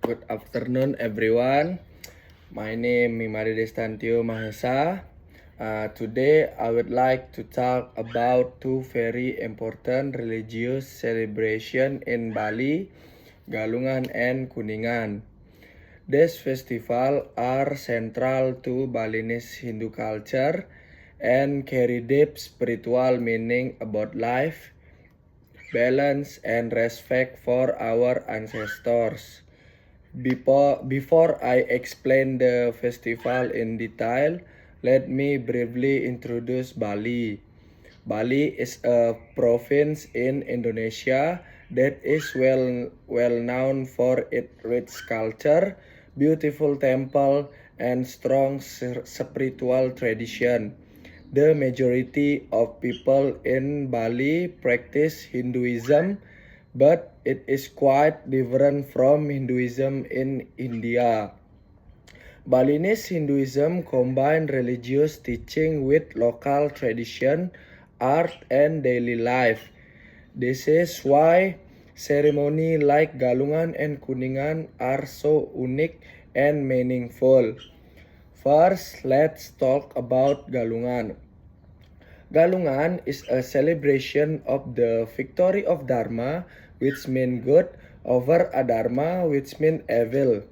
Good afternoon, everyone. My name is Mimari Destantio Mahesa. Today, I would like to talk about two very important religious celebrations in Bali, Galungan and Kuningan. These festivals are central to Balinese Hindu culture and carry deep spiritual meaning about life, balance, and respect for our ancestors. Before I explain the festival in detail, let me briefly introduce Bali. Bali is a province in Indonesia that is well known for its rich culture, beautiful temple, and strong spiritual tradition. The majority of people in Bali practice Hinduism, but it is quite different from Hinduism in India. Balinese Hinduism combines religious teaching with local tradition, art, and daily life. This is why ceremonies like Galungan and Kuningan are so unique and meaningful. First, let's talk about Galungan. Galungan is a celebration of the victory of Dharma, which means good, over Adharma, which means evil.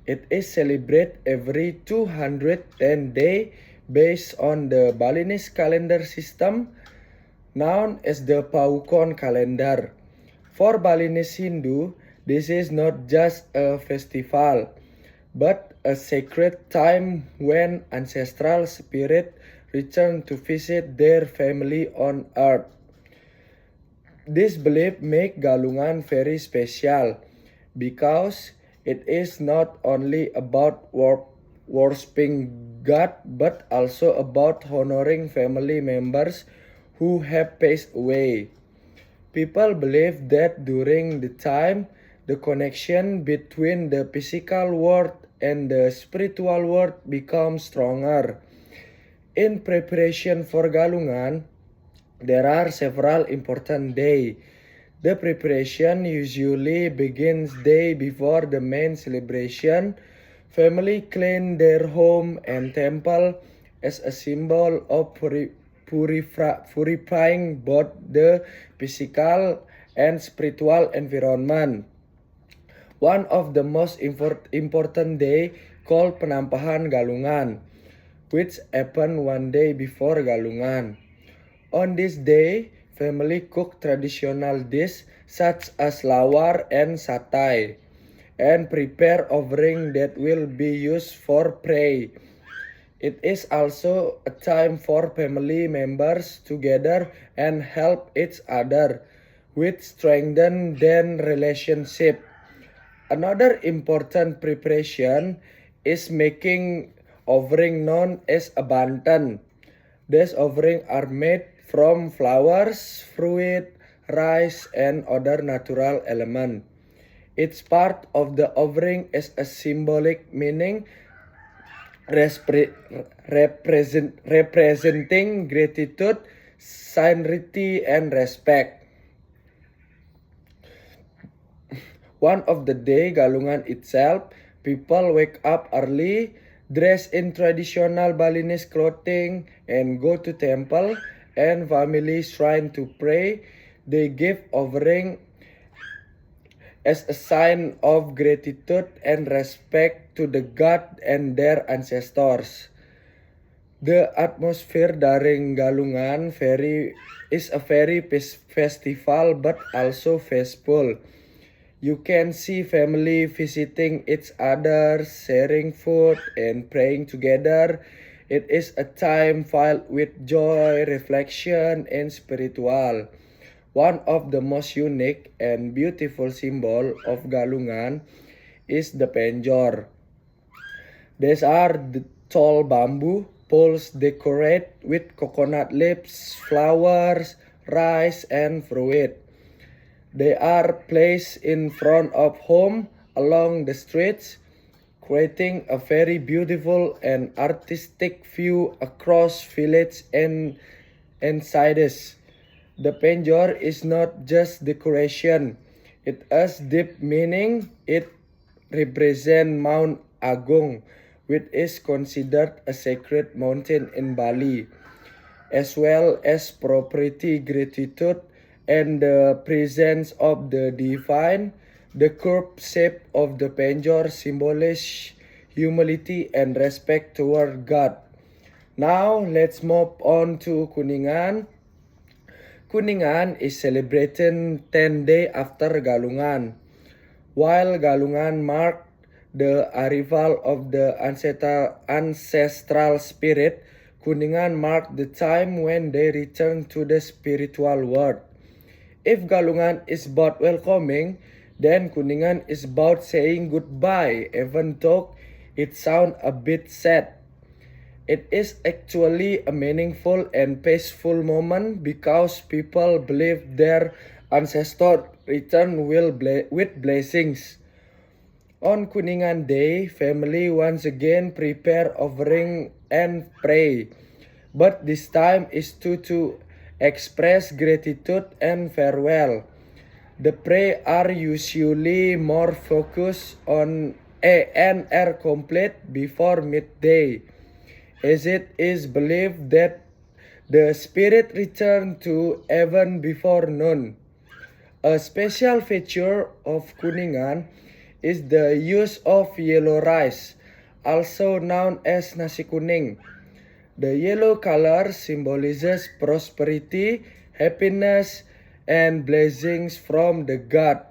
It is celebrated every 210 days based on the Balinese calendar system known as the Paukon calendar. For Balinese Hindu, this is not just a festival, but a sacred time when ancestral spirit return to visit their family on earth. This belief make Galungan very special because it is not only about worshipping God but also about honoring family members who have passed away. People believe that during the time, the connection between the physical world and the spiritual world becomes stronger. In preparation for Galungan, there are several important days. The preparation usually begins day before the main celebration. Family clean their home and temple as a symbol of purifying both the physical and spiritual environment. One of the most important day called Penampahan Galungan, which happened one day before Galungan. On this day, family cook traditional dish such as lawar and satay, and prepare offering that will be used for pray. It is also a time for family members to gather and help each other, which strengthen their relationship. Another important preparation is making offering known as a bantan. These offerings are made from flowers, fruit, rice, and other natural elements. Each part of the offering is a symbolic meaning representing gratitude, sincerity, and respect. One of the day Galungan itself, people wake up early, dress in traditional Balinese clothing, and go to temple and family shrine to pray. They give offering as a sign of gratitude and respect to the God and their ancestors. The atmosphere during Galungan is a very festival but also peaceful. You can see family visiting each other, sharing food, and praying together. It is a time filled with joy, reflection, and spiritual. One of the most unique and beautiful symbol of Galungan is the penjor. These are the tall bamboo poles decorated with coconut leaves, flowers, rice, and fruit. They are placed in front of home along the streets, creating a very beautiful and artistic view across village and cities. The penjor is not just decoration, it has deep meaning. It represent Mount Agung, which is considered a sacred mountain in Bali, as well as property gratitude and the presence of the divine. The curved shape of the penjor symbolizes humility and respect toward God. Now let's move on to Kuningan. Kuningan is celebrated 10 days after Galungan. While Galungan marked the arrival of the ancestral spirit, Kuningan marked the time when they return to the spiritual world. If Galungan is about welcoming, then Kuningan is about saying goodbye, even though it sounds a bit sad. It is actually a meaningful and peaceful moment because people believe their ancestors return with blessings. On Kuningan Day, family once again prepare offering and pray, but this time is to express gratitude and farewell. The prayer are usually more focused on and are complete before midday, as it is believed that the spirit returned to heaven before noon. A special feature of Kuningan is the use of yellow rice, also known as nasi kuning. The yellow color symbolizes prosperity, happiness, and blessings from the God.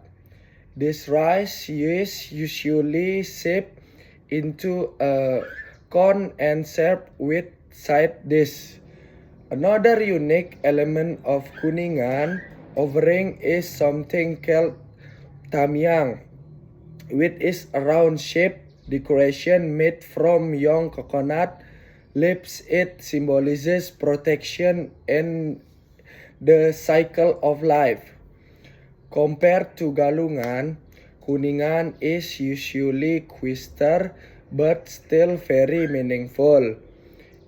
This rice is usually shaped into a cone and served with side dish. Another unique element of Kuningan offering is something called tamyang, which is a round-shaped decoration made from young coconut leaves. It symbolizes protection and the cycle of life. Compared to Galungan, Kuningan is usually quieter but still very meaningful.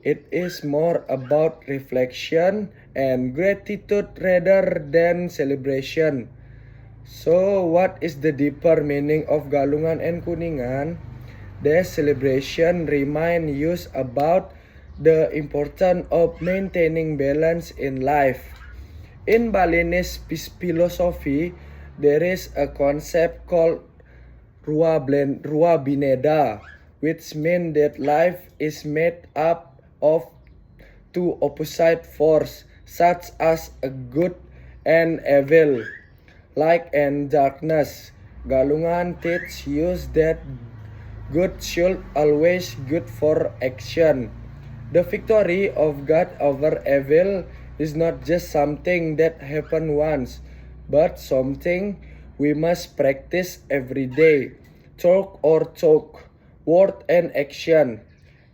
It is more about reflection and gratitude rather than celebration. So, what is the deeper meaning of Galungan and Kuningan? The celebration remind us about the importance of maintaining balance in life. In Balinese philosophy, there is a concept called Rua Bineda, which means that life is made up of two opposite forces, such as a good and evil, light and darkness. Galungan teaches us that good should always good for action. The victory of God over evil is not just something that happened once, but something we must practice every day. Talk or talk, word and action.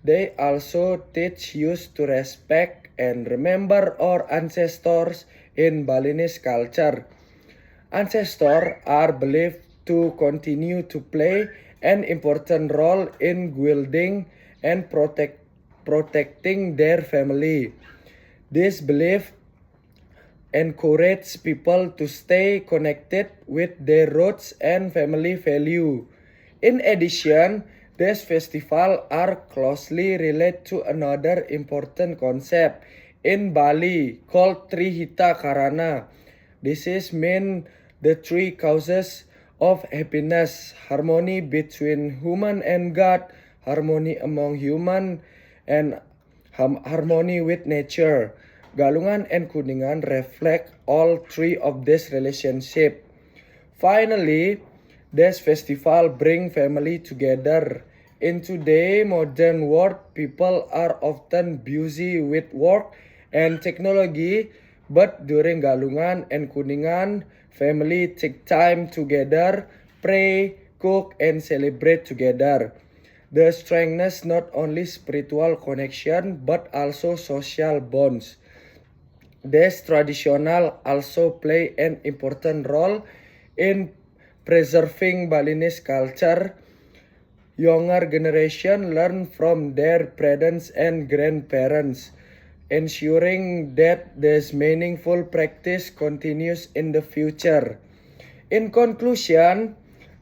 They also teach us to respect and remember our ancestors in Balinese culture. Ancestors are believed to continue to play an important role in guiding and protecting their family. This belief encourages people to stay connected with their roots and family value. In addition, these festivals are closely related to another important concept in Bali called Trihita Karana. This is mean the three causes of happiness: harmony between human and God, harmony among human, and harmony with nature. Galungan and Kuningan reflect all three of these relationships. Finally, this festival bring family together. In today's modern world, people are often busy with work and technology, but during Galungan and Kuningan, family take time together, pray, cook, and celebrate together. The strengthens not only spiritual connection but also social bonds. These traditional also play an important role in preserving Balinese culture. Younger generation learn from their parents and grandparents, ensuring that this meaningful practice continues in the future. In conclusion,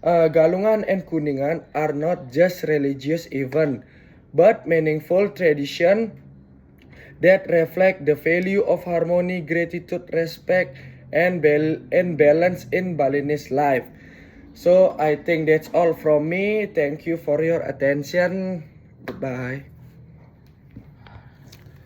Galungan and Kuningan are not just religious event, but meaningful tradition that reflect the value of harmony, gratitude, respect, and balance in Balinese life. So I think that's all from me. Thank you for your attention. Goodbye.